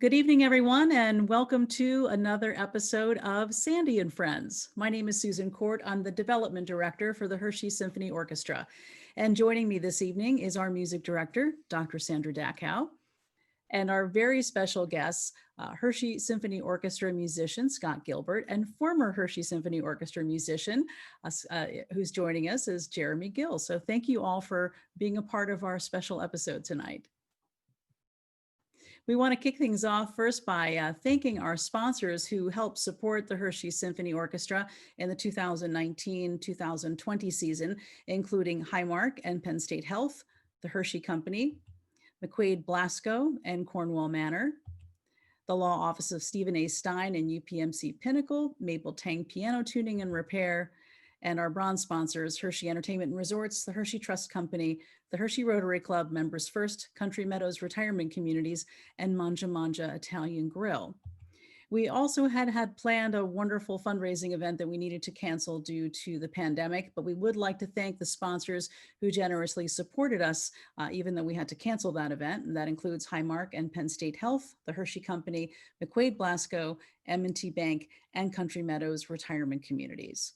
Good evening, everyone, and welcome to another episode of Sandy and Friends. My name is Susan Court. I'm the Development Director for the Hershey Symphony Orchestra. And joining me this evening is our Music Director, Dr. Sandra Dachau, and our very special guests, Hershey Symphony Orchestra musician, Scott Gilbert, and former Hershey Symphony Orchestra musician, who's joining us is Jeremy Gill. So thank you all for being a part of our special episode tonight. We want to kick things off first by thanking our sponsors who helped support the Hershey Symphony Orchestra in the 2019-2020 season, including Highmark and Penn State Health, the Hershey Company, McQuaid Blasco and Cornwall Manor, the Law Office of Stephen A. Stein and UPMC Pinnacle, Maple Tang Piano Tuning and Repair, and our bronze sponsors, Hershey Entertainment and Resorts, the Hershey Trust Company, the Hershey Rotary Club, Members First, Country Meadows Retirement Communities, and Manja Manja Italian Grill. We also had planned a wonderful fundraising event that we needed to cancel due to the pandemic, but we would like to thank the sponsors who generously supported us, even though we had to cancel that event. And that includes Highmark and Penn State Health, the Hershey Company, McQuaid Blasco, M&T Bank, and Country Meadows Retirement Communities.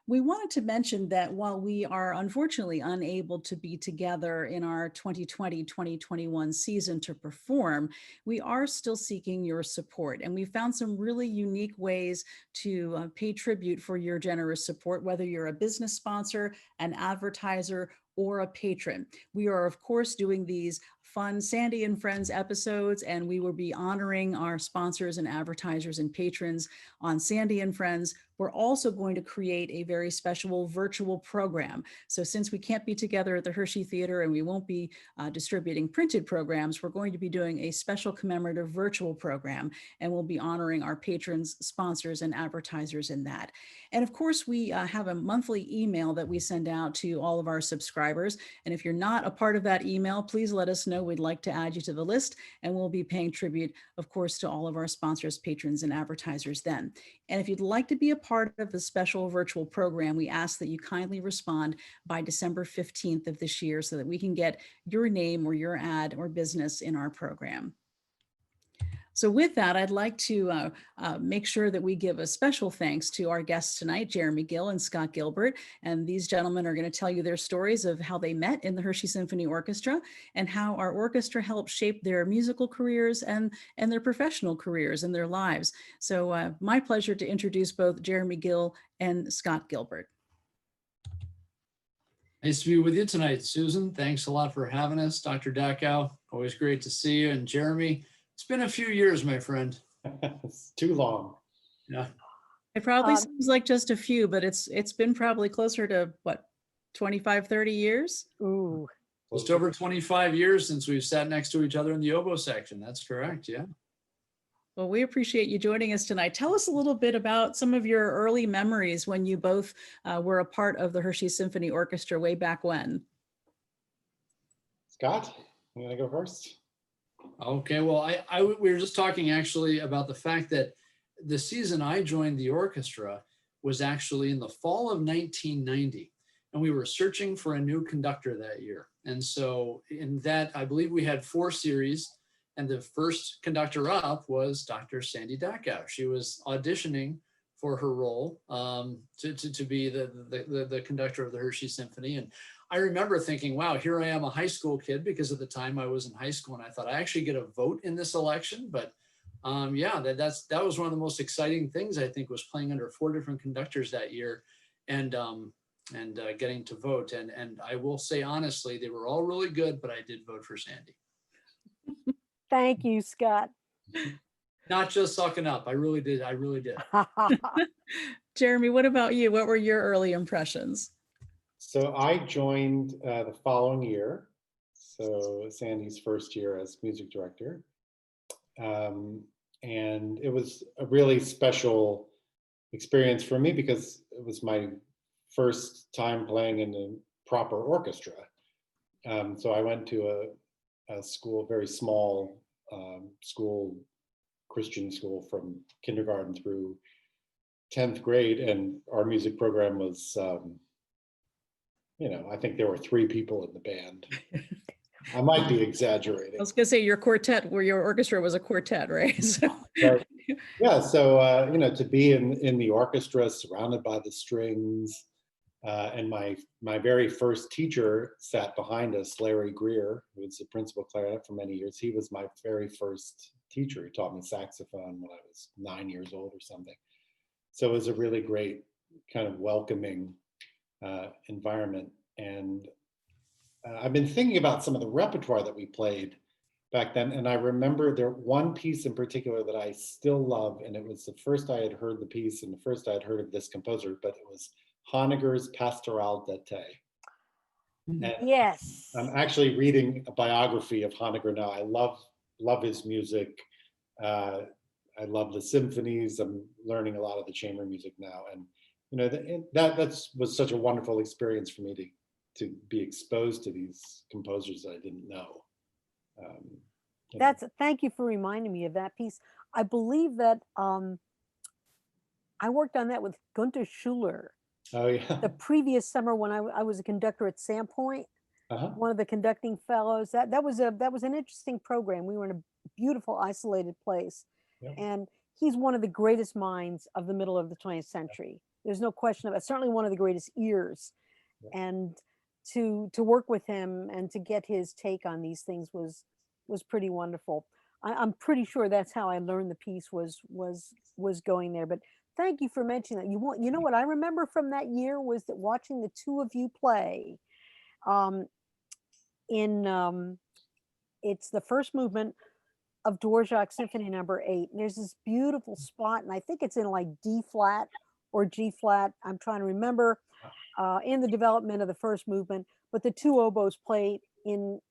We wanted to mention that while we are unfortunately unable to be together in our 2020-2021 season to perform, we are still seeking your support. And we found some really unique ways to pay tribute for your generous support, whether you're a business sponsor, an advertiser, or a patron. We are, of course, doing these fun Sandy and Friends episodes, and we will be honoring our sponsors and advertisers and patrons on Sandy and Friends. We're also going to create a very special virtual program. So since we can't be together at the Hershey Theater and we won't be distributing printed programs, we're going to be doing a special commemorative virtual program, and we'll be honoring our patrons, sponsors, and advertisers in that. And of course, we have a monthly email that we send out to all of our subscribers. And if you're not a part of that email, please let us know. We'd like to add you to the list, and we'll be paying tribute, of course, to all of our sponsors, patrons, and advertisers then. And if you'd like to be a part of the special virtual program, we ask that you kindly respond by December 15th of this year so that we can get your name or your ad or business in our program. So with that, I'd like to make sure that we give a special thanks to our guests tonight, Jeremy Gill and Scott Gilbert. And these gentlemen are going to tell you their stories of how they met in the Hershey Symphony Orchestra and how our orchestra helped shape their musical careers and their professional careers and their lives. So my pleasure to introduce both Jeremy Gill and Scott Gilbert. Nice to be with you tonight, Susan. Thanks a lot for having us. Dr. Dachau, always great to see you. And Jeremy, it's been a few years, my friend. It's too long. Yeah. It probably seems like just a few, but it's been probably closer to what, 25, 30 years? Ooh. Just over 25 years since we've sat next to each other in the oboe section. That's correct, yeah. Well, we appreciate you joining us tonight. Tell us a little bit about some of your early memories when you both were a part of the Hershey Symphony Orchestra way back when. Scott, you want to go first? Okay, well, we were just talking actually about the fact that the season I joined the orchestra was actually in the fall of 1990, and we were searching for a new conductor that year. And so in that, I believe we had 4 series, and the first conductor up was Dr. Sandy Dachau. She was auditioning for her role to be the conductor of the Hershey Symphony. And I remember thinking, wow, here I am, a high school kid, because at the time I was in high school, and I thought I actually get a vote in this election. But yeah, that was one of the most exciting things, I think, was playing under 4 different conductors that year and getting to vote. And I will say honestly, they were all really good, but I did vote for Sandy. Thank you, Scott. Not just sucking up. I really did. I really did. Jeremy, what about you? What were your early impressions? So I joined the following year, so Sandy's first year as music director. And it was a really special experience for me because it was my first time playing in a proper orchestra. So I went to a school, very small school, Christian school, from kindergarten through 10th grade, and our music program was, I think there were 3 people in the band. I might be I exaggerating. was gonna say your quartet, where your orchestra was a quartet, right? So, But yeah, so you know, to be in the orchestra surrounded by the strings, and my very first teacher sat behind us, Larry Greer, who was the principal clarinet for many years. He was my very first teacher. He taught me saxophone when I was 9 years old or something. So it was a really great kind of welcoming environment. And I've been thinking about some of the repertoire that we played back then, and I remember there one piece in particular that I still love, and it was the first I had heard the piece and the first I had heard of this composer, but it was Honegger's Pastoral d'été. And Yes. I'm actually reading a biography of Honegger now. I love his music. I love the symphonies. I'm learning a lot of the chamber music now, and you know that was such a wonderful experience for me to be exposed to these composers that I didn't know. You know. Thank you for reminding me of that piece. I believe that I worked on that with Gunther Schuller Oh yeah. the previous summer when I was a conductor at Sandpoint, Uh-huh. one of the conducting fellows. That was an interesting program. We were in a beautiful isolated place, Yeah. and he's one of the greatest minds of the middle of the 20th century. There's no question of it. Certainly one of the greatest ears, Yeah. and to work with him and to get his take on these things was pretty wonderful. I'm pretty sure that's how I learned the piece was going there. But thank you for mentioning that. You know what I remember from that year was that watching the two of you play in it's the first movement of Dvorak Symphony Number 8. And there's this beautiful spot, and I think it's in like D flat or G flat. I'm trying to remember in the development of the first movement, but the two oboes play in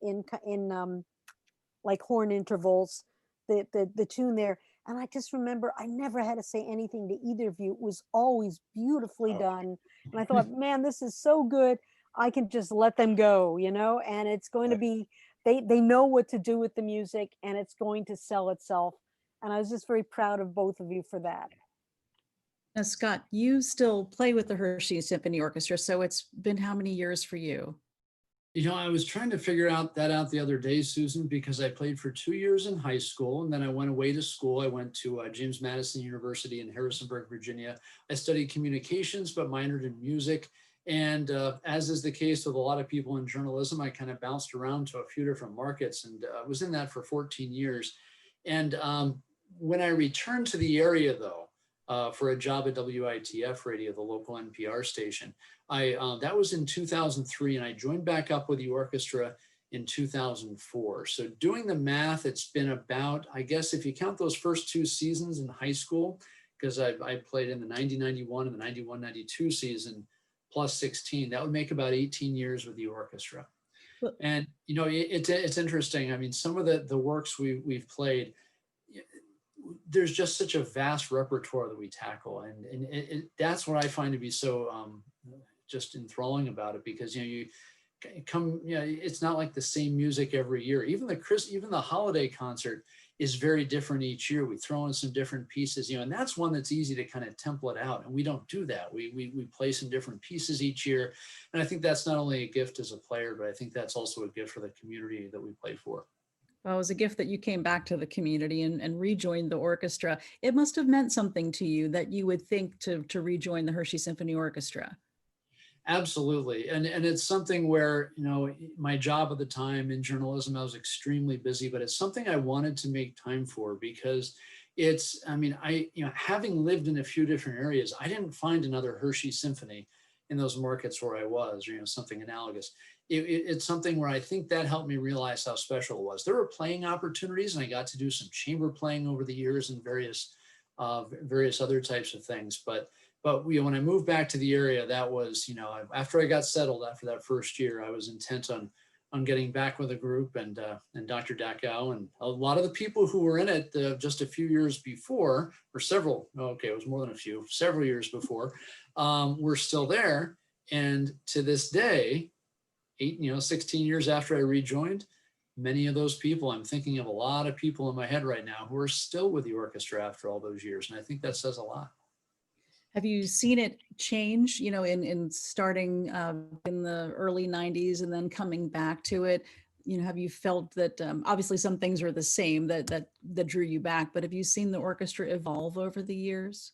like horn intervals, the tune there. And I just remember I never had to say anything to either of you. It was always beautifully done. And I thought, man, this is so good. I can just let them go, you know, and it's going to be, they know what to do with the music, and it's going to sell itself. And I was just very proud of both of you for that. now, Scott, you still play with the Hershey Symphony Orchestra, so it's been how many years for you? You know, I was trying to figure that out the other day, Susan, because I played for 2 years in high school, and then I went away to school. I went to James Madison University in Harrisonburg, Virginia. I studied communications, but minored in music. And as is the case with a lot of people in journalism, I kind of bounced around to a few different markets, and was in that for 14 years. And when I returned to the area, though, for a job at WITF Radio, the local NPR station, that was in 2003, and I joined back up with the orchestra in 2004. So doing the math, it's been about, I guess if you count those first 2 seasons in high school, because I played in the 90-91 and the 91-92 season, plus 16, that would make about 18 years with the orchestra. And you know, it's interesting. I mean, some of the works we've played, there's just such a vast repertoire that we tackle, and that's what I find to be so just enthralling about it, because you know, it's not like the same music every year. Even the holiday concert is very different each year. We throw in some different pieces, you know, and that's one that's easy to kind of template out, and we don't do that. We play some different pieces each year, and I think that's not only a gift as a player, but I think that's also a gift for the community that we play for. Well, it was a gift that you came back to the community and rejoined the orchestra. It must have meant something to you that you would think to rejoin the Hershey Symphony Orchestra. Absolutely. And it's something where, you know, my job at the time in journalism, I was extremely busy, but it's something I wanted to make time for, because it's, I mean, you know, having lived in a few different areas, I didn't find another Hershey Symphony in those markets where I was, or, you know, something analogous. It's something where I think that helped me realize how special it was. There were playing opportunities, and I got to do some chamber playing over the years and various other types of things. But you know, when I moved back to the area, that was, you know, after I got settled after that first year, I was intent on getting back with a group, and Dr. Dachau and a lot of the people who were in it just a few years before, or several, okay, it was more than a few, several years before, were still there. And to this day, 16 years after I rejoined, many of those people, I'm thinking of a lot of people in my head right now who are still with the orchestra after all those years. And I think that says a lot. Have you seen it change, you know, in starting in the early 90s and then coming back to it? have you felt that obviously some things are the same that drew you back, but have you seen the orchestra evolve over the years?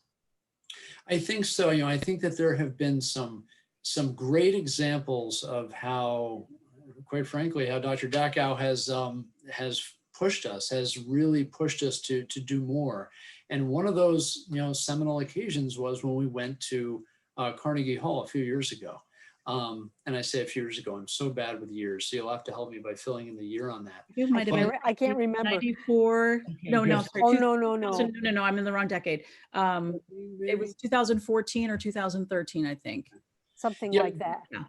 I think so. I think that there have been some great examples of how, quite frankly, how Dr. Dachau has pushed us, has really pushed us to do more. And one of those seminal occasions was when we went to Carnegie Hall a few years ago. And I say a few years ago, I'm so bad with years, so you'll have to help me by filling in the year on that. It might have been I can't remember. 94. No, good. sorry. Oh, no. No, I'm in the wrong decade. It was 2014 or 2013, I think. Something Yeah. like that. Yeah.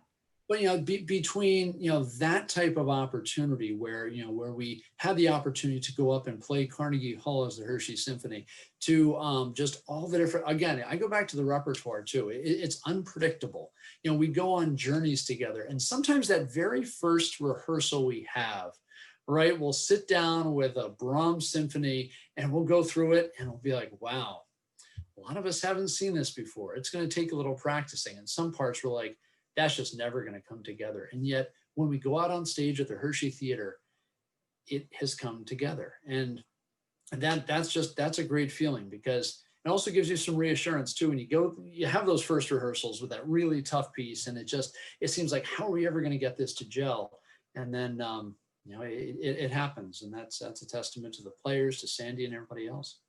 But between that type of opportunity where where we had the opportunity to go up and play Carnegie Hall as the Hershey Symphony, to just all the different, again, I go back to the repertoire too. It's unpredictable. We go on journeys together, and sometimes that very first rehearsal we have, right, we'll sit down with a Brahms symphony and we'll go through it and we'll be like, wow, a lot of us haven't seen this before. It's going to take a little practicing, and some parts we're like, that's just never going to come together. And yet when we go out on stage at the Hershey Theater, it has come together. And that's a great feeling, because it also gives you some reassurance too. When you have those first rehearsals with that really tough piece, and it seems like, how are we ever going to get this to gel? And then, it happens. And that's a testament to the players, to Sandy and everybody else.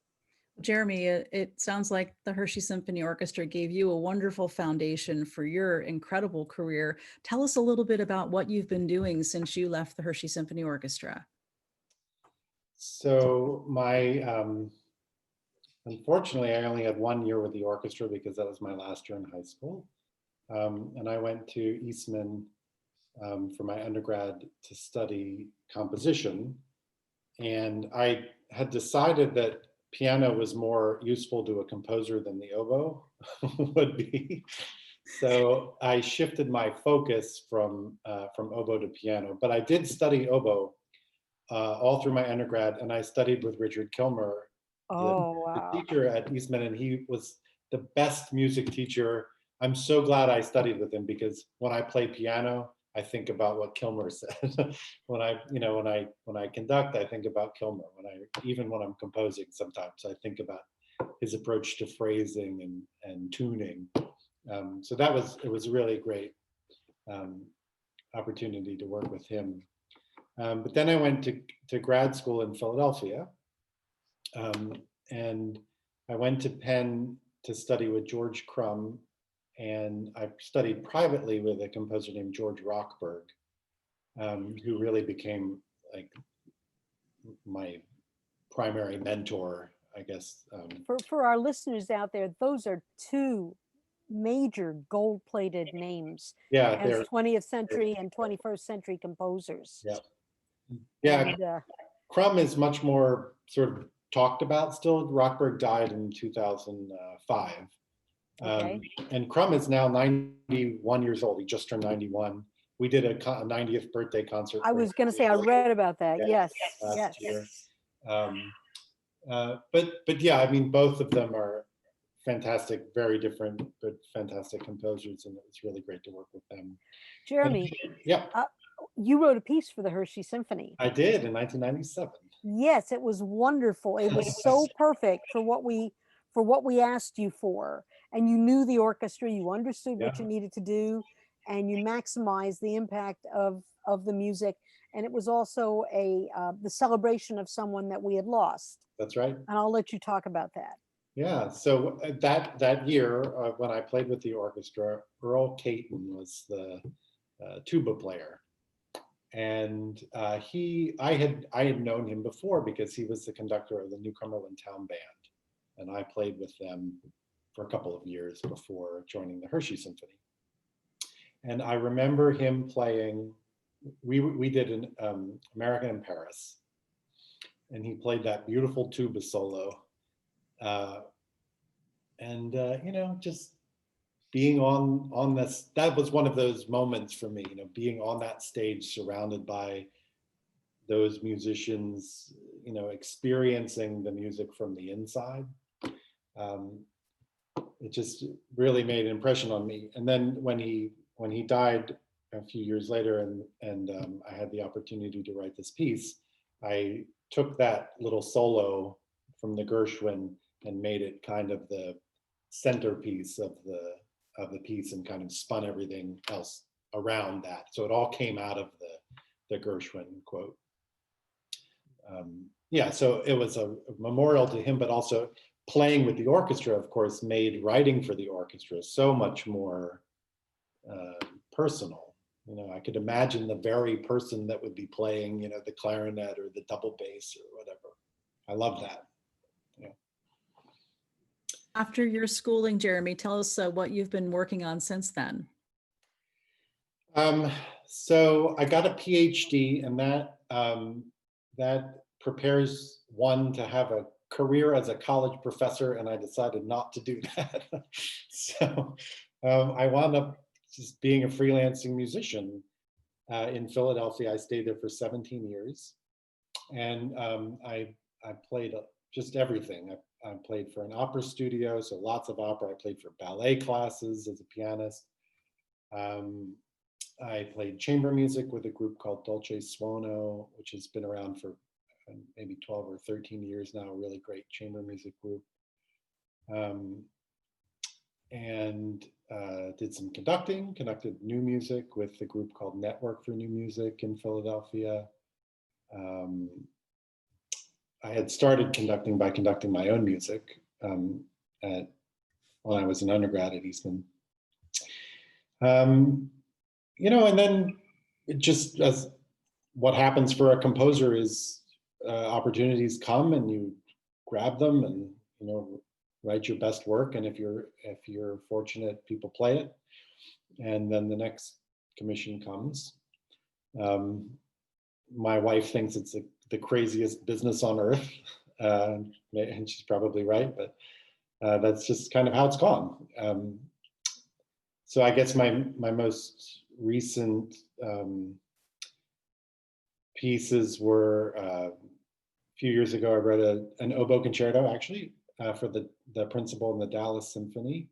Jeremy, it sounds like the Hershey Symphony Orchestra gave you a wonderful foundation for your incredible career. Tell us a little bit about what you've been doing since you left the Hershey Symphony Orchestra. So unfortunately, I only had 1 year with the orchestra because that was my last year in high school. And I went to Eastman for my undergrad to study composition. And I had decided that piano was more useful to a composer than the oboe would be. So I shifted my focus from oboe to piano. But I did study oboe all through my undergrad, and I studied with Richard Kilmer, the teacher at Eastman, and he was the best music teacher. I'm so glad I studied with him, because when I play piano, I think about what Kilmer said. when I conduct, I think about Kilmer. Even when I'm composing, sometimes I think about his approach to phrasing and tuning. So it was a really great opportunity to work with him. But then I went to grad school in Philadelphia, and I went to Penn to study with George Crumb, and I studied privately with a composer named George Rockberg, who really became like my primary mentor, I guess. For our listeners out there, those are two major gold-plated names as 20th century and 21st century composers. Yeah. And, Crumb is much more sort of talked about still. Rockberg died in 2005. okay. And Crumb is now 91 years old. He just turned 91. We did a 90th birthday concert. I was going to say, I read about that. Yes. Last year. But yeah, I mean, both of them are fantastic, very different, but fantastic composers, and it was really great to work with them. Jeremy, you wrote a piece for the Hershey Symphony. I did in 1997. Yes, it was wonderful. It was so perfect for what we asked you for. And you knew the orchestra, you understood what you needed to do, and you maximized the impact of the music. And it was also the celebration of someone that we had lost. That's right. And I'll let you talk about that. Yeah, so that year when I played with the orchestra, Earl Caton was the tuba player. And I had known him before because he was the conductor of the New Cumberland Town Band. And I played with them for a couple of years before joining the Hershey Symphony. And I remember him playing, we did an American in Paris, and he played that beautiful tuba solo. Just being on this, that was one of those moments for me, being on that stage surrounded by those musicians, experiencing the music from the inside. It just really made an impression on me. And then when he died a few years later, and I had the opportunity to write this piece, I took that little solo from the Gershwin and made it kind of the centerpiece of the piece, and kind of spun everything else around that. So it all came out of the Gershwin quote. Yeah, so it was a memorial to him, but also playing with the orchestra, of course, made writing for the orchestra so much more personal. You know, I could imagine the very person that would be playing, you know, the clarinet or the double bass or whatever. I love that. Yeah. After your schooling, Jeremy, tell us what you've been working on since then. So I got a PhD, and that prepares one to have a career as a college professor, and I decided not to do that. So I wound up just being a freelancing musician in Philadelphia. I stayed there for 17 years, and I played just everything. I played for an opera studio, so lots of opera. I played for ballet classes as a pianist. I played chamber music with a group called Dolce Suono, which has been around for maybe 12 or 13 years now, a really great chamber music group. And did some conducted new music with a group called Network for New Music in Philadelphia. I had started conducting by conducting my own music when I was an undergrad at Eastman. You know, and then it just, as what happens for a composer is opportunities come and you grab them and, you know, write your best work. And if you're fortunate, people play it. And then the next commission comes. My wife thinks it's the craziest business on earth, and she's probably right, but that's just kind of how it's gone. So I guess my most recent pieces were a few years ago. I wrote an oboe concerto, actually, for the principal in the Dallas Symphony,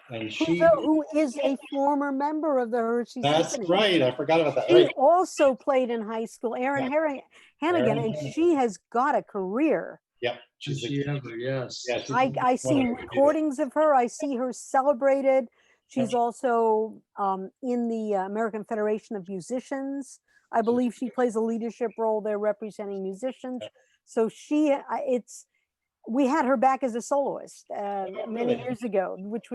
and who is a former member of the Hershey That's Symphony. right. I forgot about that. She Right. also played in high school, Erin Yeah. Hannigan, Erin and Hannigan. she has got a career. Yep. Does she ever? Yes. Yeah, she's I see recordings of her. I see her celebrated. She's also in the American Federation of Musicians. I believe she plays a leadership role there representing musicians. So we had her back as a soloist many years ago, which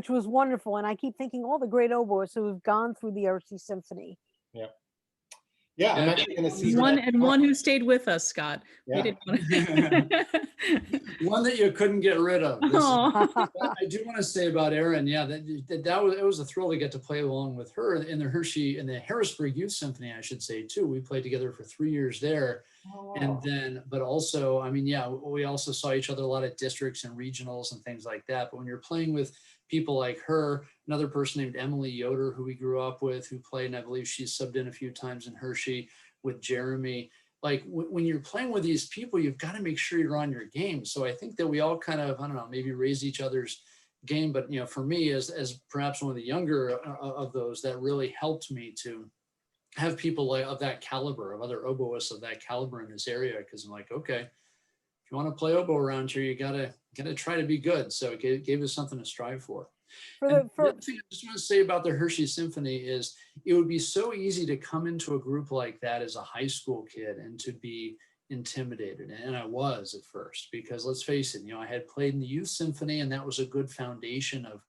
was wonderful. And I keep thinking all the great oboists who have gone through the Hershey Symphony. Yeah. Yeah, I'm actually going to see one who stayed with us, Scott. Yeah. We didn't want to... One that you couldn't get rid of. I do want to say about Erin, yeah, it was a thrill to get to play along with her in the Harrisburg Youth Symphony, I should say too. We played together for 3 years there. Oh, wow. And then, but also, I mean, yeah, we also saw each other a lot at districts and regionals and things like that. But when you're playing with people like her, another person named Emily Yoder, who we grew up with, who played, and I believe she's subbed in a few times in Hershey with Jeremy. Like when you're playing with these people, you've got to make sure you're on your game. So I think that we all kind of, I don't know, maybe raise each other's game. But, you know, for me, as perhaps one of the younger of those, that really helped me to have people of that caliber, of other oboists of that caliber in this area. Because I'm like, okay, if you want to play oboe around here, you gotta try to be good. So it gave us something to strive for. The other thing I just want to say about the Hershey Symphony is it would be so easy to come into a group like that as a high school kid and to be intimidated. And I was at first, because let's face it, you know, I had played in the youth symphony, and that was a good foundation of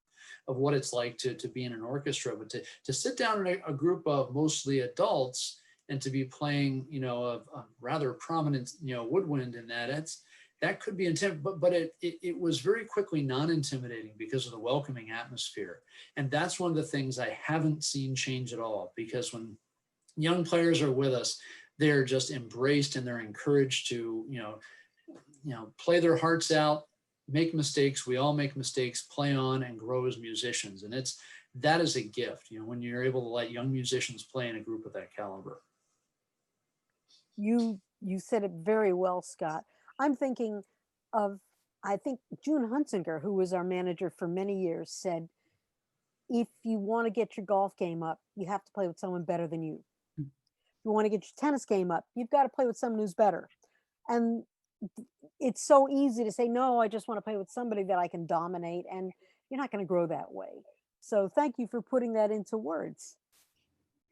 what it's like to be in an orchestra. But to sit down in a group of mostly adults and to be playing, you know, a rather prominent, you know, woodwind in that could be intimidating, but it was very quickly non-intimidating because of the welcoming atmosphere. And that's one of the things I haven't seen change at all, because when young players are with us, they're just embraced and they're encouraged to, you know, play their hearts out, make mistakes. We all make mistakes, play on and grow as musicians. And that is a gift, you know, when you're able to let young musicians play in a group of that caliber. You said it very well, Scott. I'm thinking of, I think June Hunsinger, who was our manager for many years, said, if you want to get your golf game up, you have to play with someone better than you. Mm. If you want to get your tennis game up, you've got to play with someone who's better. And it's so easy to say, no, I just want to play with somebody that I can dominate, and you're not going to grow that way. So thank you for putting that into words.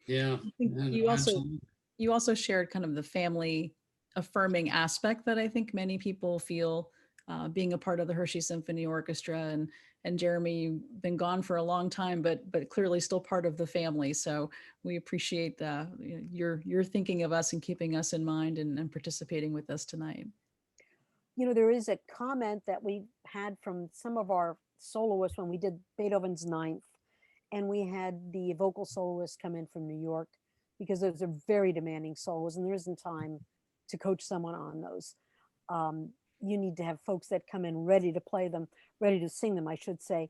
Yeah, I think yeah, no, you also absolutely. you also shared kind of the family affirming aspect that I think many people feel being a part of the Hershey Symphony Orchestra. And Jeremy, you've been gone for a long time, but clearly still part of the family. So we appreciate your thinking of us and keeping us in mind and participating with us tonight. You know, there is a comment that we had from some of our soloists when we did Beethoven's Ninth, and we had the vocal soloist come in from New York, because those are very demanding solos and there isn't time to coach someone on those. You need to have folks that come in ready to play them, ready to sing them, I should say.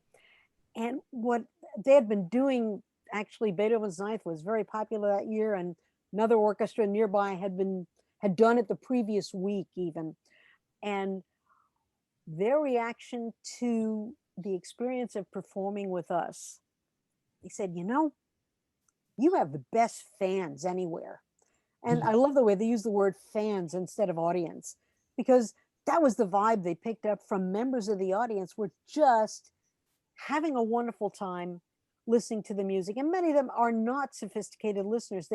And what they had been doing, actually, Beethoven's Ninth was very popular that year, and another orchestra nearby had done it the previous week even. And their reaction to the experience of performing with us, they said, you know, you have the best fans anywhere. And I love the way they use the word fans instead of audience, because that was the vibe they picked up from members of the audience, were just having a wonderful time listening to the music. And many of them are not sophisticated listeners.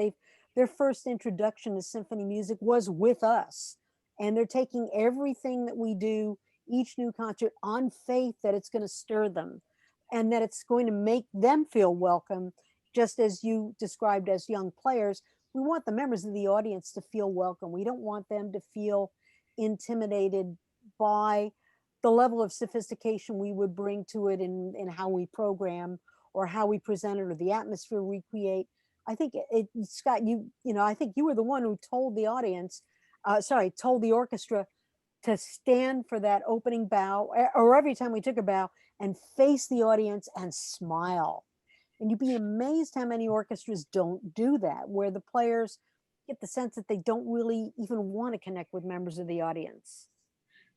Their first introduction to symphony music was with us. And they're taking everything that we do, each new concert, on faith that it's going to stir them and that it's going to make them feel welcome, just as you described as young players. We want the members of the audience to feel welcome. We don't want them to feel intimidated by the level of sophistication we would bring to it in how we program or how we present it or the atmosphere we create. I think Scott, I think you were the one who told the audience, told the orchestra to stand for that opening bow, or every time we took a bow, and face the audience and smile. And you'd be amazed how many orchestras don't do that, where the players get the sense that they don't really even want to connect with members of the audience.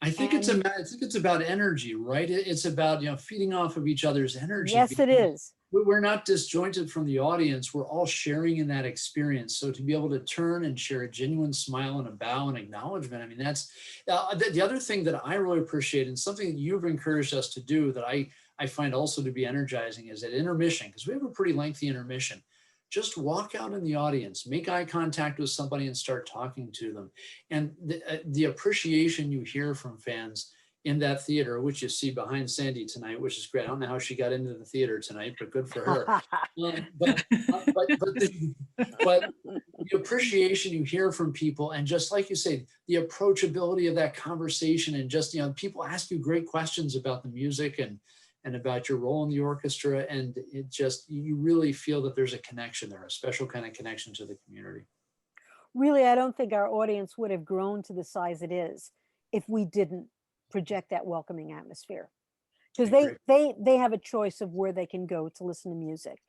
I think I think it's about energy, right? It's about, feeding off of each other's energy. Yes, it is. We're not disjointed from the audience. We're all sharing in that experience. So to be able to turn and share a genuine smile and a bow and acknowledgement, I mean, that's the other thing that I really appreciate, and something that you've encouraged us to do that I find also to be energizing, is at intermission, because we have a pretty lengthy intermission. Just walk out in the audience, make eye contact with somebody and start talking to them. And the appreciation you hear from fans in that theater, which you see behind Sandy tonight, which is great. I don't know how she got into the theater tonight, but good for her. But the appreciation you hear from people, and just like you say, the approachability of that conversation, and just, people ask you great questions about the music and about your role in the orchestra. And it just, you really feel that there's a connection there, a special kind of connection to the community. Really, I don't think our audience would have grown to the size it is if we didn't project that welcoming atmosphere. Because they have a choice of where they can go to listen to music.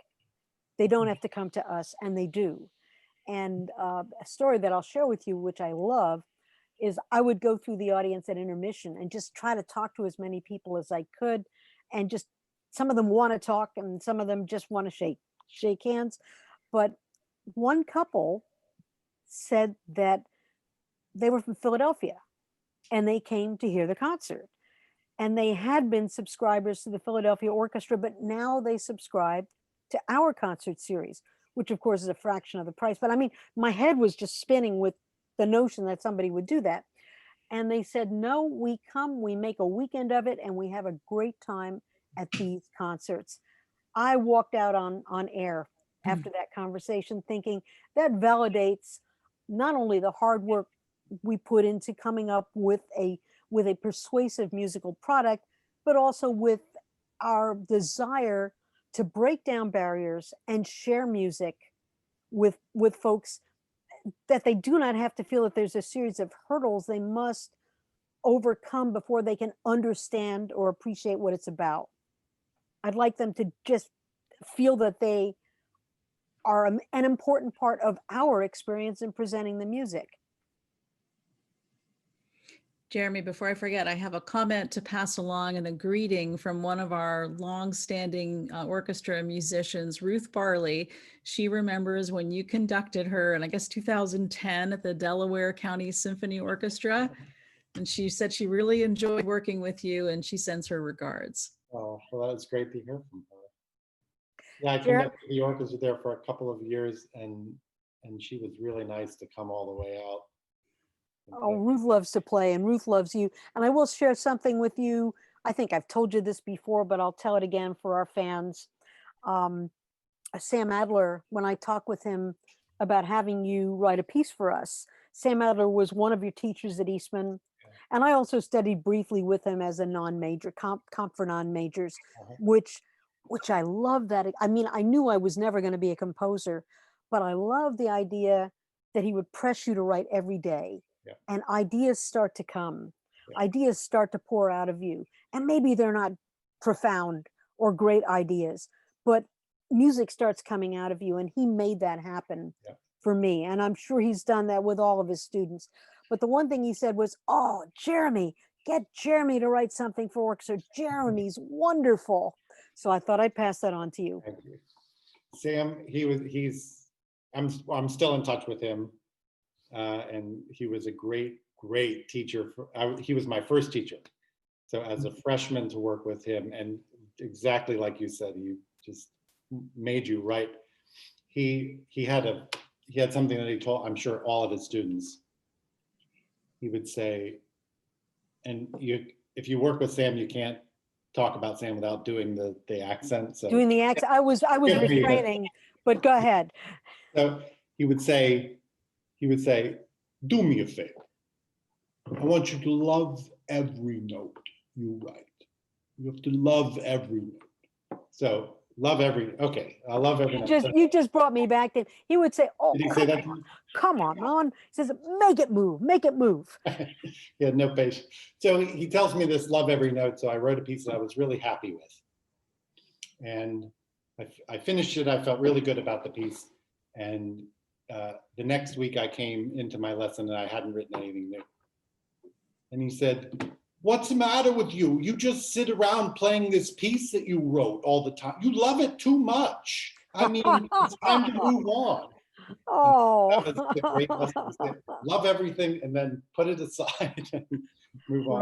They don't have to come to us, and they do. And a story that I'll share with you, which I love, is I would go through the audience at intermission and just try to talk to as many people as I could. And just, some of them want to talk and some of them just want to shake hands. But one couple said that they were from Philadelphia and they came to hear the concert. And they had been subscribers to the Philadelphia Orchestra, but now they subscribe to our concert series, which of course is a fraction of the price. But I mean, my head was just spinning with the notion that somebody would do that. And they said, no, we come, we make a weekend of it, and we have a great time at these concerts. I walked out on air after that conversation thinking that validates not only the hard work we put into coming up with a persuasive musical product, but also with our desire to break down barriers and share music with folks, that they do not have to feel that there's a series of hurdles they must overcome before they can understand or appreciate what it's about. I'd like them to just feel that they are an important part of our experience in presenting the music. Jeremy, before I forget, I have a comment to pass along and a greeting from one of our longstanding orchestra musicians, Ruth Barley. She remembers when you conducted her in, I guess, 2010 at the Delaware County Symphony Orchestra. And she said she really enjoyed working with you and she sends her regards. Oh, well, that's great to hear from her. Yeah, I Jer- conducted the orchestra there for a couple of years, and she was really nice to come all the way out. Oh, Ruth loves to play and Ruth loves you. And I will share something with you. I think I've told you this before, but I'll tell it again for our fans. Sam Adler, when I talked with him about having you write a piece for us, Sam Adler was one of your teachers at Eastman. And I also studied briefly with him as a non-major, comp for non-majors, which I love that. I mean, I knew I was never going to be a composer, but I love the idea that he would press you to write every day. Yeah. And ideas start to come. Yeah. Ideas start to pour out of you. And maybe they're not profound or great ideas, but music starts coming out of you. And he made that happen for me. And I'm sure he's done that with all of his students. But the one thing he said was, oh, Jeremy, get Jeremy to write something for orchestra. Jeremy's wonderful. So I thought I'd pass that on to you. Thank you. Sam, I'm still in touch with him. And he was a great teacher. He was my first teacher. So as a freshman to work with him, and exactly like you said, he just made you write. He had something that he told, I'm sure, all of his students. He would say, and if you work with Sam, you can't talk about Sam without doing the accent. So doing the accent, I was refraining, but go ahead. So he would say, do me a favor. I want you to love every note you write. You have to love every note. So I love every note. You just brought me back then. He would say, oh, Did he say that? come on, man. He says, make it move. He had no patience. So he tells me this, love every note. So I wrote a piece that I was really happy with. And I finished it. I felt really good about the piece. And the next week I came into my lesson and I hadn't written anything new. And he said, what's the matter with you? You just sit around playing this piece that you wrote all the time. You love it too much. I mean, it's time to move on. Oh, that was a great lesson. Love everything and then put it aside and move on.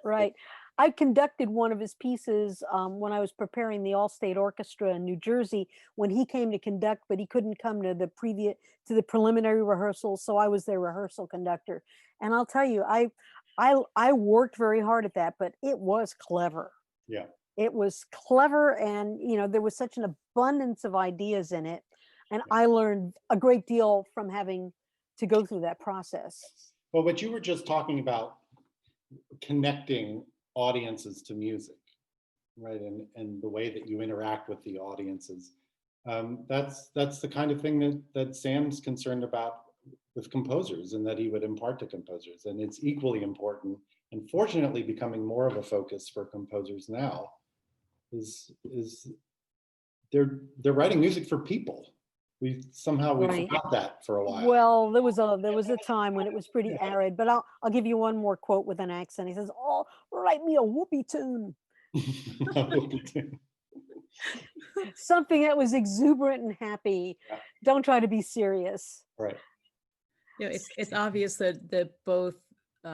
Right. I conducted one of his pieces when I was preparing the All-State Orchestra in New Jersey when he came to conduct, but he couldn't come to the preliminary rehearsal, so I was their rehearsal conductor. And I'll tell you, I worked very hard at that, but it was clever. Yeah. It was clever, and there was such an abundance of ideas in it, and I learned a great deal from having to go through that process. Well, what you were just talking about, connecting audiences to music, right? And the way that you interact with the audiences. That's the kind of thing that Sam's concerned about with composers, and that he would impart to composers. And it's equally important, and fortunately becoming more of a focus for composers now, is they're writing music for people. We forgot that for a while. Well, there was a time when it was pretty arid, but I'll give you one more quote with an accent. He says, oh, write me a whoopee tune. Something that was exuberant and happy. Yeah. Don't try to be serious. Right. It's obvious that both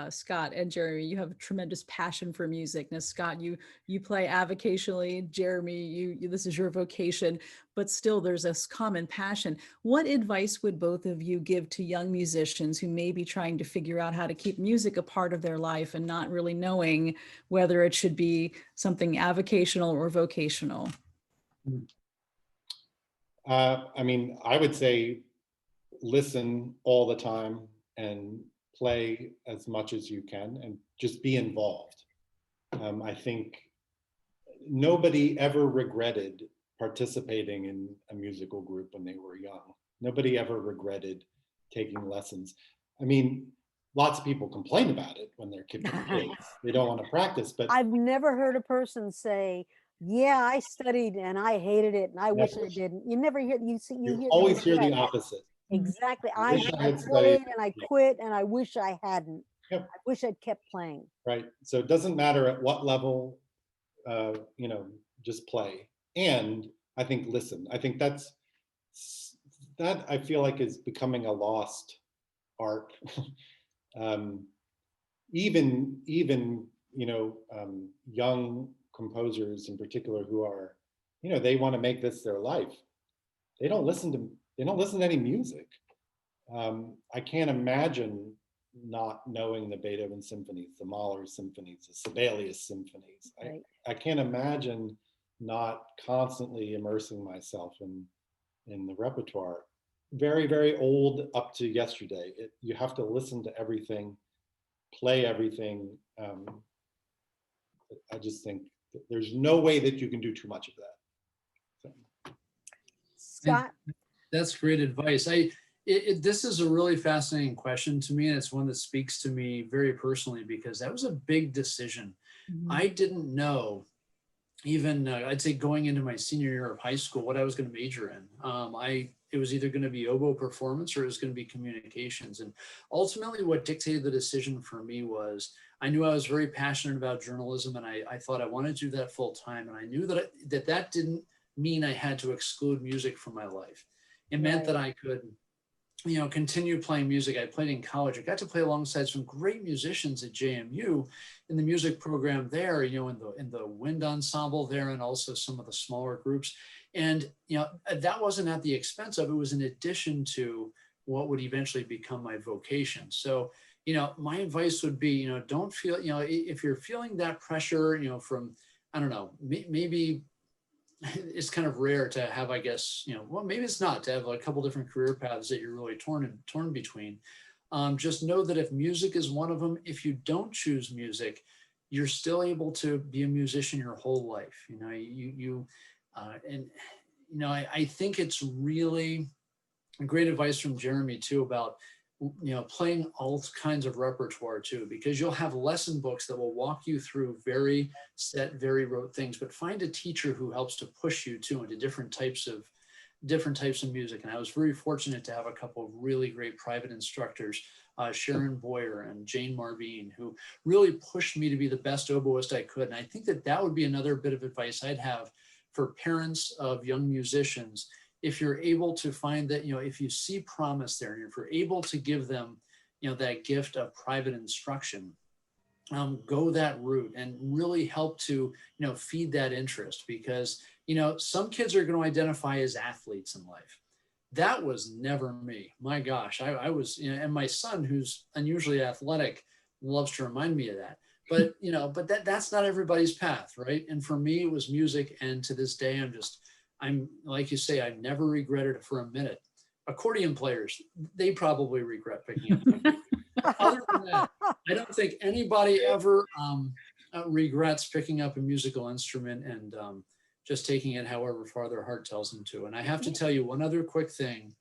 Scott and Jeremy, you have a tremendous passion for music. Now, Scott, you play avocationally. Jeremy, this is your vocation, but still there's a common passion. What advice would both of you give to young musicians who may be trying to figure out how to keep music a part of their life and not really knowing whether it should be something avocational or vocational? I would say listen all the time and play as much as you can and just be involved. I think nobody ever regretted participating in a musical group when they were young. Nobody ever regretted taking lessons. I mean, lots of people complain about it when they're kids. They don't want to practice, but I've never heard a person say, yeah, I studied and I hated it and I wish I didn't. You never hear, you always hear the opposite. Exactly. I Wish I had played studied. and I quit and I wish I hadn't. Yep. I wish I'd kept playing. Right. So it doesn't matter at what level, you know, just play. And I think listen. I think that I feel like is becoming a lost art. Even you know, young composers in particular who are, you know, they want to make this their life. They don't listen to any music. I can't imagine not knowing the Beethoven symphonies, the Mahler symphonies, the Sibelius symphonies. Right. I can't imagine not constantly immersing myself in the repertoire. Very, very old up to yesterday. You have to listen to everything, play everything. I just think that there's no way that you can do too much of that. So. Scott? That's great advice. This is a really fascinating question to me, and it's one that speaks to me very personally because that was a big decision. I didn't know, even I'd say going into my senior year of high school, what I was going to major in. It was either going to be oboe performance or it was going to be communications. And ultimately what dictated the decision for me was I knew I was very passionate about journalism, and I thought I wanted to do that full time. And I knew that that didn't mean I had to exclude music from my life. It meant that I could, you know, continue playing music. I played in college. I got to play alongside some great musicians at JMU in the music program there, you know, in the wind ensemble there, and also some of the smaller groups. And, you know, that wasn't at the expense of, it was in addition to what would eventually become my vocation. So, you know, my advice would be, you know, don't feel, you know, if you're feeling that pressure, you know, from, I don't know, maybe it's kind of rare to have, I guess, you know, well, maybe it's not, to have a couple different career paths that you're really torn between. Just know that if music is one of them, if you don't choose music, you're still able to be a musician your whole life. You know, and you know, I think it's really great advice from Jeremy too about, you know, playing all kinds of repertoire too, because you'll have lesson books that will walk you through very set, very rote things, but find a teacher who helps to push you too into different types of music. And I was very fortunate to have a couple of really great private instructors, Sharon Boyer and Jane Marvine, who really pushed me to be the best oboist I could. And I think that that would be another bit of advice I'd have for parents of young musicians. If you're able to find that, you know, if you see promise there, and if you're able to give them, you know, that gift of private instruction, go that route and really help to, you know, feed that interest. Because, you know, some kids are going to identify as athletes in life. That was never me. My gosh, I was, you know, and my son, who's unusually athletic, loves to remind me of that. But, you know, but that's not everybody's path, right? And for me, it was music. And to this day, I'm like you say, I never regretted it for a minute. Accordion players, they probably regret picking up. Other than that, I don't think anybody ever regrets picking up a musical instrument and just taking it however far their heart tells them to. And I have to tell you one other quick thing.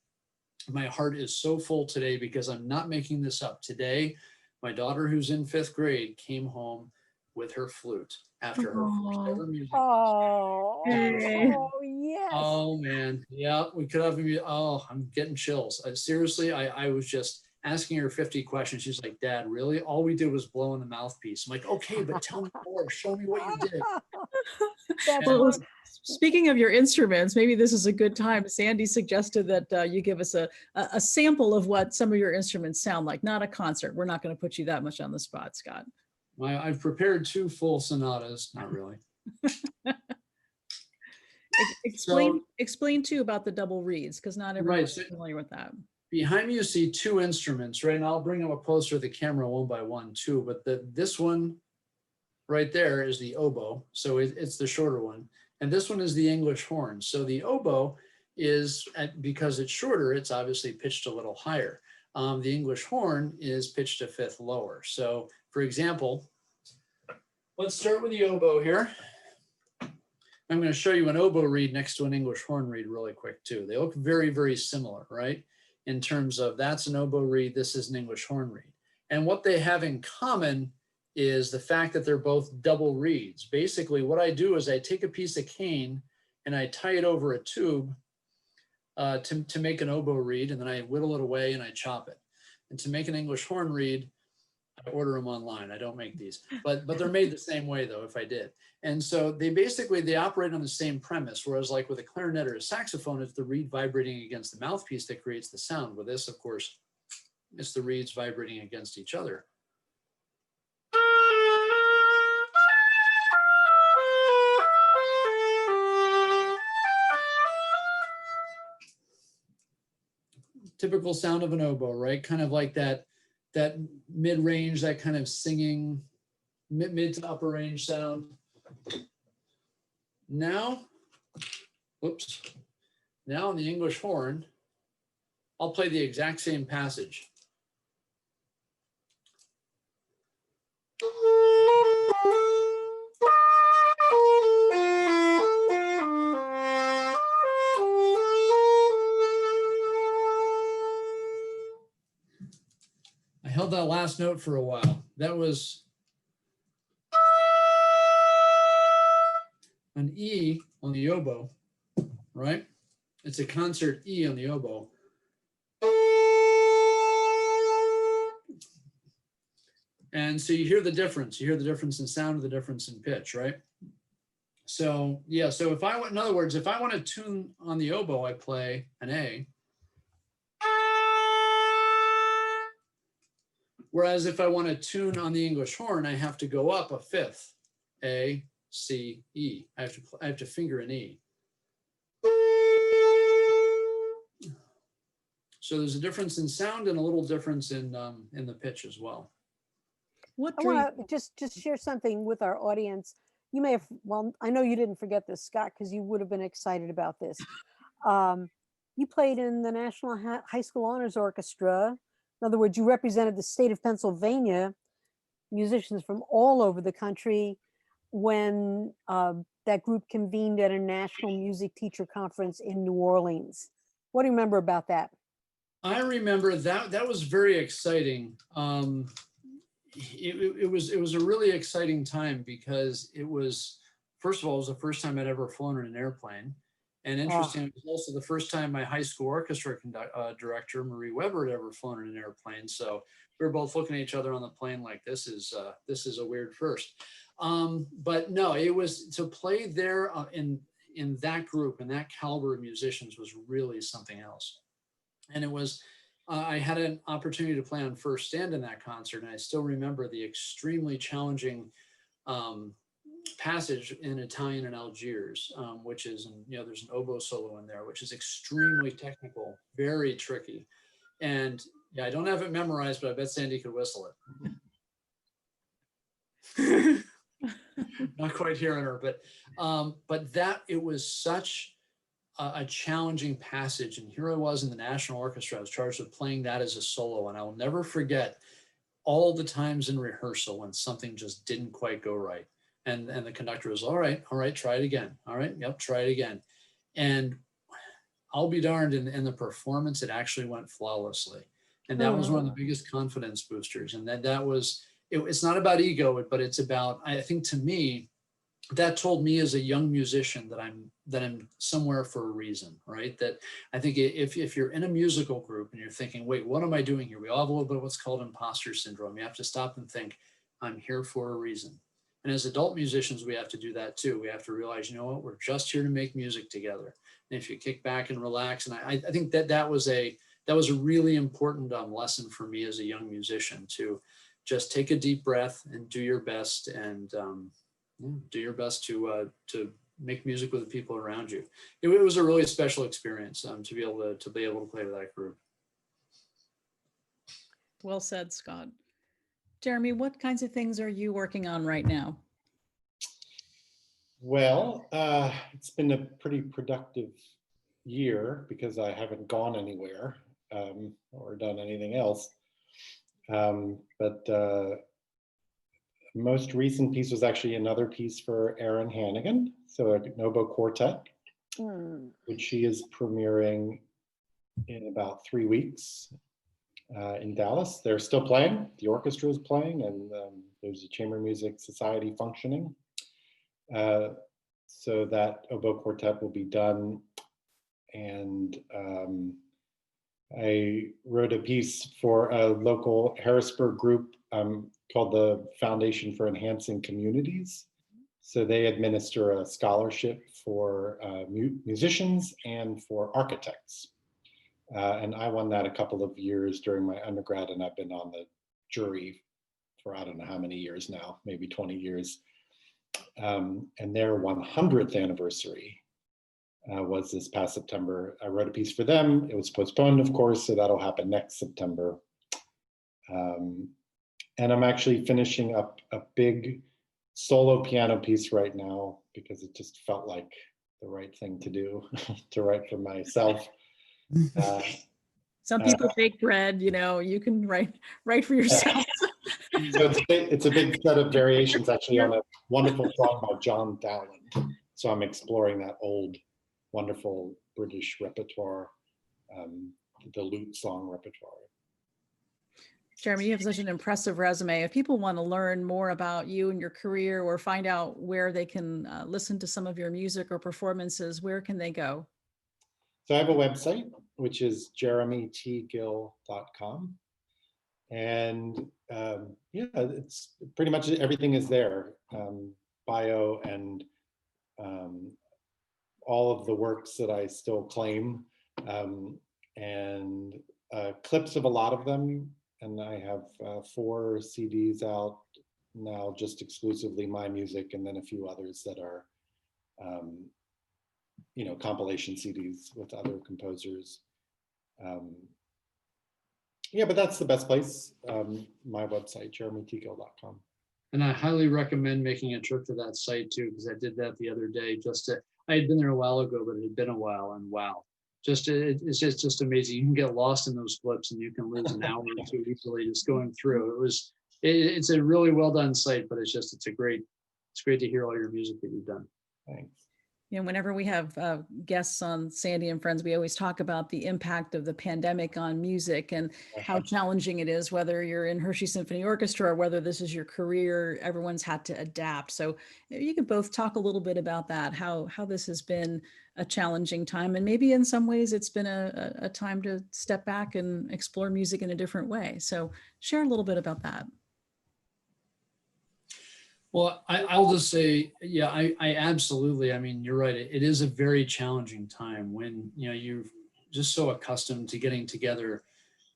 My heart is so full today because I'm not making this up. Today, my daughter, who's in 5th grade, came home with her flute after her first ever music lesson. Oh, yes. Oh man, yeah, we could have. Oh, I'm getting chills. Seriously, I was just asking her 50 questions. She's like, "Dad, really? All we did was blow in the mouthpiece." I'm like, "Okay, but tell me more. Show me what you did." That's Well, wonderful. speaking of your instruments, maybe this is a good time. Sandy suggested that you give us a sample of what some of your instruments sound like, not a concert. We're not going to put you that much on the spot, Scott. I've prepared 2 full sonatas. Not really. Explain too about the double reeds, because not everyone's familiar with that. Behind me, you see 2 instruments, right? And I'll bring them up closer to the camera one by one too. But this one right there is the oboe. So it's the shorter one. And this one is the English horn. So the oboe is, because it's shorter, it's obviously pitched a little higher. The English horn is pitched a 5th lower. So for example, let's start with the oboe here. I'm going to show you an oboe reed next to an English horn reed really quick too. They look very, very similar, right? In terms of that's an oboe reed, this is an English horn reed. And what they have in common is the fact that they're both double reeds. Basically, what I do is I take a piece of cane and I tie it over a tube to make an oboe reed, and then I whittle it away and I chop it. And to make an English horn reed, I order them online. I don't make these, but they're made the same way though, if I did. And so they operate on the same premise. Whereas like with a clarinet or a saxophone, it's the reed vibrating against the mouthpiece that creates the sound. With this, of course, it's the reeds vibrating against each other. Typical sound of an oboe, right? Kind of like that mid-range, that kind of singing, mid to upper range sound. Now, whoops. Now on the English horn, I'll play the exact same passage. I held that last note for a while. That was an E on the oboe, right? It's a concert E on the oboe. And so you hear the difference. You hear the difference in sound, the difference in pitch, right? So yeah, so if I want, in other words, if I want to tune on the oboe, I play an A. Whereas if I want to tune on the English horn, I have to go up a fifth, A, C, E. I have to finger an E. So there's a difference in sound and a little difference in the pitch as well. What I drew want to just share something with our audience. You may have, well, I know you didn't forget this, Scott, because you would have been excited about this. You played in the National High School Honors Orchestra. In other words, you represented the state of Pennsylvania, musicians from all over the country, when that group convened at a national music teacher conference in New Orleans. What do you remember about that? I remember that was very exciting. It was a really exciting time because it was, first of all, it was the first time I'd ever flown in an airplane. And interesting, it was also the first time my high school orchestra director, Marie Weber, had ever flown in an airplane. So we were both looking at each other on the plane like, this is a weird first. But no, it was to play there in that group and that caliber of musicians was really something else. And it was, I had an opportunity to play on first stand in that concert. And I still remember the extremely challenging passage in Italian and Algiers, which is, there's an oboe solo in there, which is extremely technical, very tricky. And yeah, I don't have it memorized, but I bet Sandy could whistle it. Not quite hearing her, but that it was such a challenging passage. And here I was in the National Orchestra. I was charged with playing that as a solo. And I will never forget all the times in rehearsal when something just didn't quite go right. And the conductor was, all right, try it again. All right, yep, try it again. And I'll be darned, in the performance, it actually went flawlessly. And that was one of the biggest confidence boosters. And that was, it's not about ego, but it's about, I think to me, that told me as a young musician that I'm somewhere for a reason, right? That I think if you're in a musical group and you're thinking, wait, what am I doing here? We all have a little bit of what's called imposter syndrome. You have to stop and think, I'm here for a reason. And as adult musicians, we have to do that too. We have to realize, you know what, we're just here to make music together. And if you kick back and relax, and I think that was a really important lesson for me as a young musician, to just take a deep breath and do your best, and do your best to make music with the people around you. It was a really special experience to be able to play with that group. Well said, Scott. Jeremy, what kinds of things are you working on right now? Well, it's been a pretty productive year because I haven't gone anywhere or done anything else. But most recent piece was actually another piece for Erin Hannigan, so an oboe quartet, which she is premiering in about 3 weeks in Dallas. They're still playing, the orchestra is playing, and there's a chamber music society functioning. So that oboe quartet will be done. And I wrote a piece for a local Harrisburg group called the Foundation for Enhancing Communities. So they administer a scholarship for musicians and for architects. And I won that a couple of years during my undergrad, and I've been on the jury for I don't know how many years now, maybe 20 years. And their 100th anniversary was this past September. I wrote a piece for them. It was postponed, of course, so that'll happen next September. And I'm actually finishing up a big solo piano piece right now because it just felt like the right thing to do, to write for myself. Some people bake bread, you know, you can write for yourself. So it's a big set of variations actually on a wonderful song by John Dowland. So I'm exploring that old, wonderful British repertoire, the lute song repertoire. Jeremy, you have such an impressive resume. If people want to learn more about you and your career or find out where they can listen to some of your music or performances, where can they go? So I have a website, which is jeremytgill.com. And yeah, it's pretty much everything is there. Bio and all of the works that I still claim, and clips of a lot of them. And I have 4 CDs out now, just exclusively my music, and then a few others that are, you know, compilation CDs with other composers. Yeah, but that's the best place. My website, jeremytgill.com. And I highly recommend making a trip to that site too, because I did that the other day. I had been there a while ago, but it had been a while, and wow. It's just amazing. You can get lost in those clips and you can lose an hour or two easily just going through. It's a really well done site, but it's great to hear all your music that you've done. Thanks. You know, whenever we have guests on Sandy and Friends, we always talk about the impact of the pandemic on music and how challenging it is, whether you're in Hershey Symphony Orchestra or whether this is your career, everyone's had to adapt. So you could both talk a little bit about that, how this has been a challenging time. And maybe in some ways it's been a time to step back and explore music in a different way. So share a little bit about that. Well, I'll just say, yeah, I absolutely, I mean, you're right. It is a very challenging time when, you know, you're just so accustomed to getting together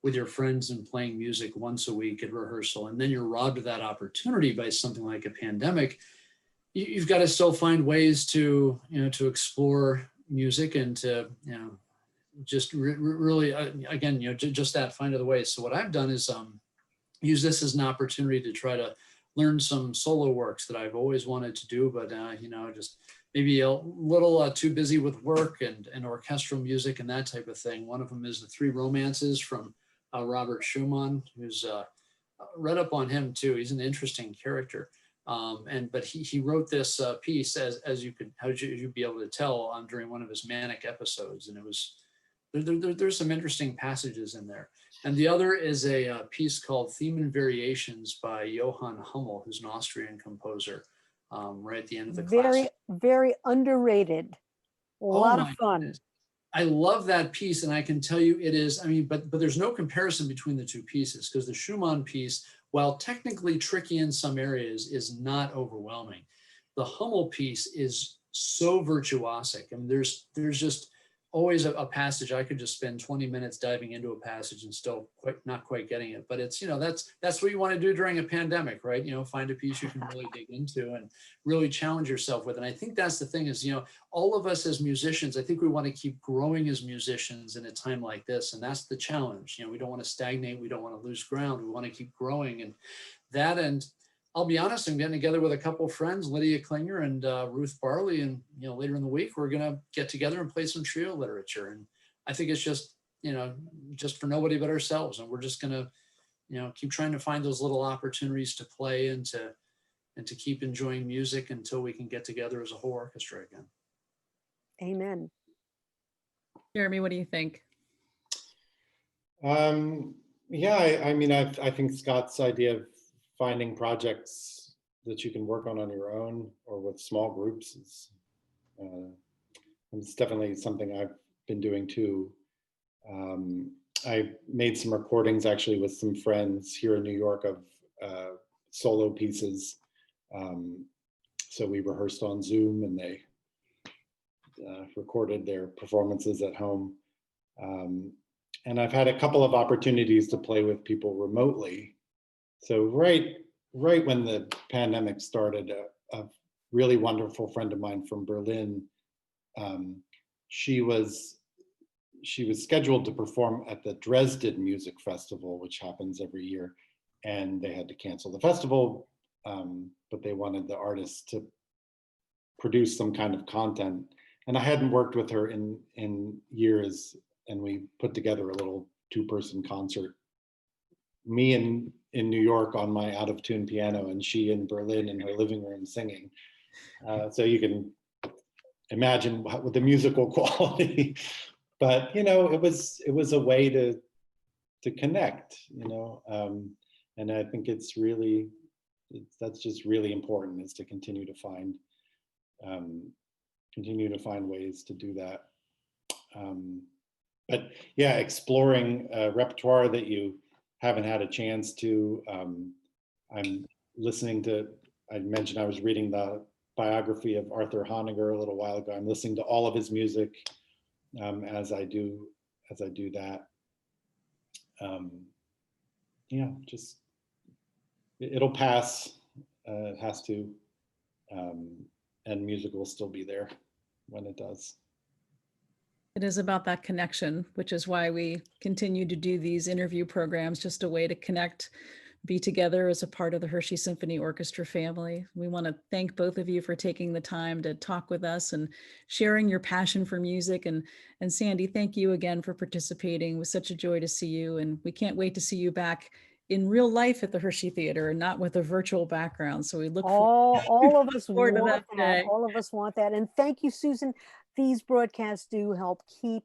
with your friends and playing music once a week at rehearsal. And then you're robbed of that opportunity by something like a pandemic. You've got to still find ways to, you know, to explore music and to, you know, just really, again, you know, just that, find other ways. So what I've done is use this as an opportunity to try to learn some solo works that I've always wanted to do, but you know, just maybe a little too busy with work and orchestral music and that type of thing. One of them is the 3 Romances from Robert Schumann, who's read up on him too. He's an interesting character. But he wrote this piece as you could, how you'd be able to tell during one of his manic episodes. And it was, there's some interesting passages in there. And the other is a piece called Theme and Variations by Johann Hummel, who's an Austrian composer, right at the end of the class. Very underrated. A lot of fun. Goodness. I love that piece, and I can tell you it is, I mean, but there's no comparison between the 2 pieces, because the Schumann piece, while technically tricky in some areas, is not overwhelming. The Hummel piece is so virtuosic. I mean, there's just always a passage. I could just spend 20 minutes diving into a passage and still not quite getting it. But it's, you know, that's what you want to do during a pandemic, right? You know, find a piece you can really dig into and really challenge yourself with. And I think that's the thing is, you know, all of us as musicians, I think we want to keep growing as musicians in a time like this. And that's the challenge. You know, we don't want to stagnate. We don't want to lose ground. We want to keep growing. And that, and I'll be honest, I'm getting together with a couple of friends, Lydia Klinger and Ruth Barley, and, you know, later in the week, we're going to get together and play some trio literature. And I think it's just, you know, just for nobody but ourselves. And we're just going to, you know, keep trying to find those little opportunities to play and to keep enjoying music until we can get together as a whole orchestra again. Amen. Jeremy, what do you think? Yeah, I mean, I think Scott's idea of finding projects that you can work on your own or with small groups is it's definitely something I've been doing too. I made some recordings actually with some friends here in New York of solo pieces. So we rehearsed on Zoom, and they recorded their performances at home. And I've had a couple of opportunities to play with people remotely. So right when the pandemic started, a really wonderful friend of mine from Berlin, she was scheduled to perform at the Dresden Music Festival, which happens every year, and they had to cancel the festival, but they wanted the artists to produce some kind of content. And I hadn't worked with her in years, and we put together a little 2-person concert. Me in New York on my out-of-tune piano, and she in Berlin in her living room singing. So you can imagine with the musical quality. But it was a way to connect, and I think that's just really important, is to continue to find ways to do that. But yeah, exploring repertoire that you haven't had a chance to. I'm listening to. I mentioned I was reading the biography of Arthur Honegger a little while ago. I'm listening to all of his music as I do that. Yeah, just it'll pass. It has to, and music will still be there when it does. It is about that connection, which is why we continue to do these interview programs, just a way to connect, be together as a part of the Hershey Symphony Orchestra family. We want to thank both of you for taking the time to talk with us and sharing your passion for music. And Sandy, thank you again for participating. It was such a joy to see you, and we can't wait to see you back in real life at the Hershey Theater and not with a virtual background. So we look all of us forward to want that that. day. All of us want that. And thank you, Susan. These broadcasts do help keep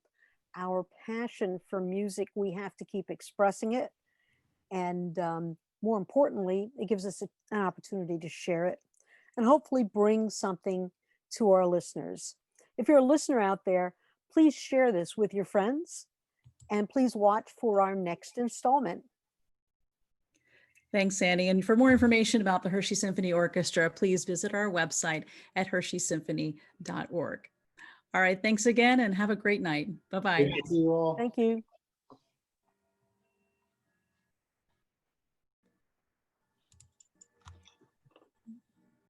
our passion for music. We have to keep expressing it. And more importantly, it gives us an opportunity to share it and hopefully bring something to our listeners. If you're a listener out there, please share this with your friends, and please watch for our next installment. Thanks, Sandy. And for more information about the Hershey Symphony Orchestra, please visit our website at hersheysymphony.org. All right, thanks again, and have a great night. Bye-bye. Good to see you all. Thank you.